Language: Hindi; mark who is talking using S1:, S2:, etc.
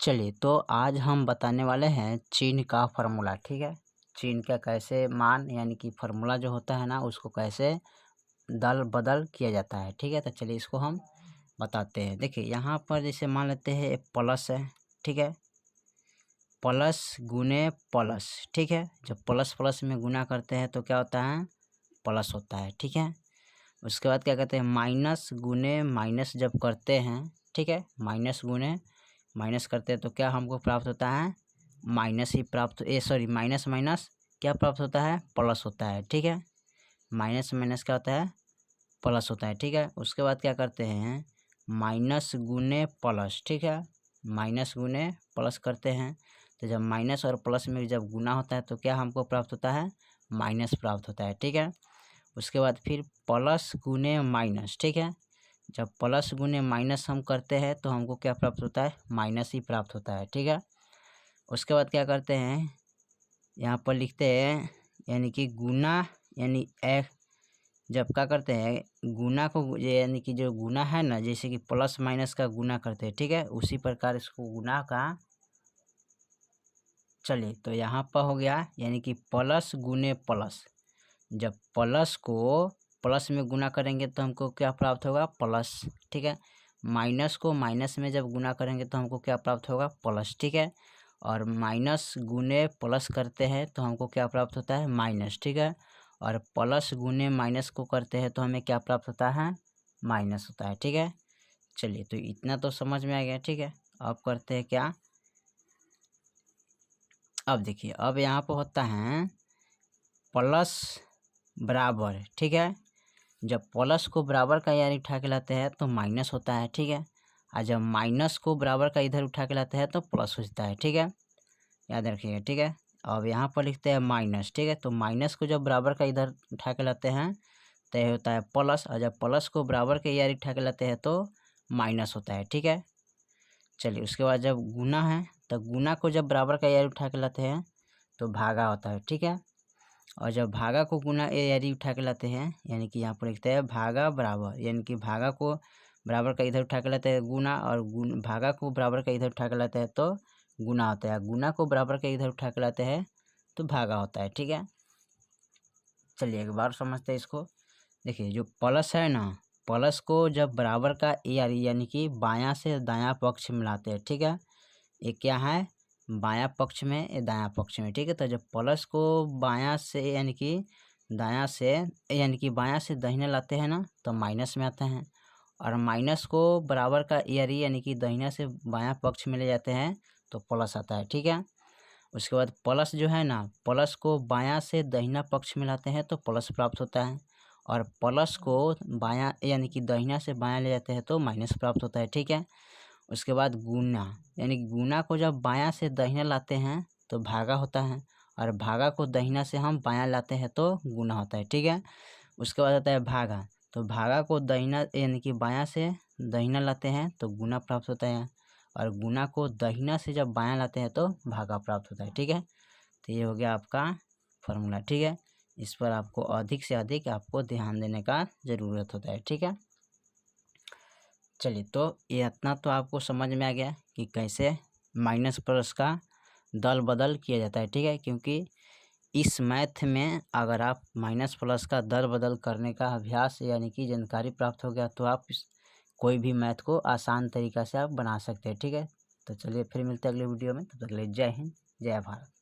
S1: चलिए तो आज हम बताने वाले हैं चिन्ह का फार्मूला। ठीक है, चिन्ह का कैसे मान यानी कि फार्मूला जो होता है ना उसको कैसे दल बदल किया जाता है। ठीक है, तो चलिए इसको हम बताते हैं। देखिए यहाँ पर जैसे मान लेते हैं प्लस है। ठीक है, प्लस गुने प्लस। ठीक है, जब प्लस प्लस में गुना करते हैं तो क्या होता है, प्लस होता है। ठीक है, उसके बाद क्या कहते हैं, माइनस गुने माइनस जब करते हैं। ठीक है, माइनस गुने माइनस करते हैं तो क्या हमको प्राप्त होता है, माइनस ही प्राप्त माइनस माइनस क्या प्राप्त होता है, प्लस होता है। ठीक है, माइनस माइनस क्या होता है, प्लस होता है। ठीक है, उसके बाद क्या करते हैं, माइनस गुने प्लस। ठीक है, माइनस गुने प्लस करते हैं तो जब माइनस और प्लस में जब गुना होता है तो क्या हमको प्राप्त होता है, माइनस प्राप्त होता है। ठीक है, उसके बाद फिर प्लस गुने माइनस। ठीक है, जब प्लस गुने माइनस हम करते हैं तो हमको क्या प्राप्त होता है, माइनस ही प्राप्त होता है। ठीक है, उसके बाद क्या करते हैं, यहाँ पर लिखते हैं यानी कि गुना यानी जब क्या करते हैं गुना को यानी कि जो गुना है ना, जैसे कि प्लस माइनस का गुना करते हैं। ठीक है, उसी प्रकार इसको गुना का। चलिए तो यहाँ पर हो गया यानी कि प्लस गुने प्लस। जब प्लस को प्लस में गुना करेंगे तो हमको क्या प्राप्त होगा, प्लस। ठीक है, माइनस को माइनस में जब गुना करेंगे तो हमको क्या प्राप्त होगा, प्लस। ठीक है, और माइनस गुने प्लस करते हैं तो हमको क्या प्राप्त होता है, माइनस। ठीक है, और प्लस गुने माइनस को करते हैं तो हमें क्या प्राप्त होता है, माइनस होता है। ठीक है, चलिए तो इतना तो समझ में आ गया। ठीक है, अब करते हैं क्या, अब देखिए अब यहाँ पर होता है प्लस बराबर। ठीक है, जब प्लस को बराबर का यानी उठा के लाते हैं तो माइनस होता है। ठीक है, और जब माइनस को बराबर का इधर उठा के लाते हैं तो प्लस होता है। ठीक है, याद रखिएगा। ठीक है, अब यहाँ पर लिखते हैं माइनस। ठीक है, तो माइनस को जब बराबर का इधर उठा के लाते हैं तो यह होता है प्लस, और जब प्लस को बराबर के यानी उठा के लाते हैं तो माइनस होता है। ठीक है, चलिए उसके बाद जब गुना है तो गुना को जब बराबर का यानी उठा के लाते हैं तो भागा होता है। ठीक है, और जब भागा को गुना यानी उठा के लाते हैं यानी कि यहाँ पर लिखते हैं भागा बराबर, यानी कि भागा को बराबर का इधर उठा के लाते हैं गुना, और भागा को बराबर का इधर उठा के लाते हैं तो गुना होता है, गुना को बराबर का इधर उठा के लाते हैं तो भागा होता है। ठीक है, चलिए एक बार समझते हैं इसको। देखिए जो प्लस है ना, प्लस को जब बराबर का यानी कि बायां से दायां पक्ष मिलाते हैं। ठीक है, ये क्या है, बायां पक्ष में ये दायां पक्ष में। ठीक है, तो जब प्लस को बायां से यानी कि दायां से यानी कि बायां से दाहिने लाते हैं ना तो माइनस में आते हैं, और माइनस को बराबर का यानी कि दाहिना से बायां पक्ष में ले जाते हैं तो प्लस आता है। ठीक है, उसके बाद प्लस जो है ना, प्लस को बायां से दाहिना पक्ष में लाते हैं तो प्लस प्राप्त होता है, और प्लस को बायां यानी कि दाहिना से बायां ले जाते हैं तो माइनस प्राप्त होता है। ठीक है, उसके बाद गुना यानी गुना को जब बायां से दाहिना लाते हैं तो भागा होता है, और भागा को दाहिना से हम बायां लाते हैं तो गुना होता है। ठीक है, उसके बाद आता है भागा, तो भागा को दाहिना यानी कि बायां से दाहिना लाते हैं तो गुना प्राप्त होता है, और गुना को दाहिना से जब बायां लाते हैं तो भागा प्राप्त होता है। ठीक है, तो ये हो गया आपका फार्मूला। ठीक है, इस पर आपको अधिक से अधिक आपको ध्यान देने का ज़रूरत होता है। ठीक है, चलिए तो ये इतना तो आपको समझ में आ गया कि कैसे माइनस प्लस का दल बदल किया जाता है। ठीक है, क्योंकि इस मैथ में अगर आप माइनस प्लस का दल बदल करने का अभ्यास यानी कि जानकारी प्राप्त हो गया तो आप कोई भी मैथ को आसान तरीक़ा से आप बना सकते हैं। ठीक है, तो चलिए फिर मिलते हैं अगले वीडियो में, तब तक के लिए जय हिंद जय भारत।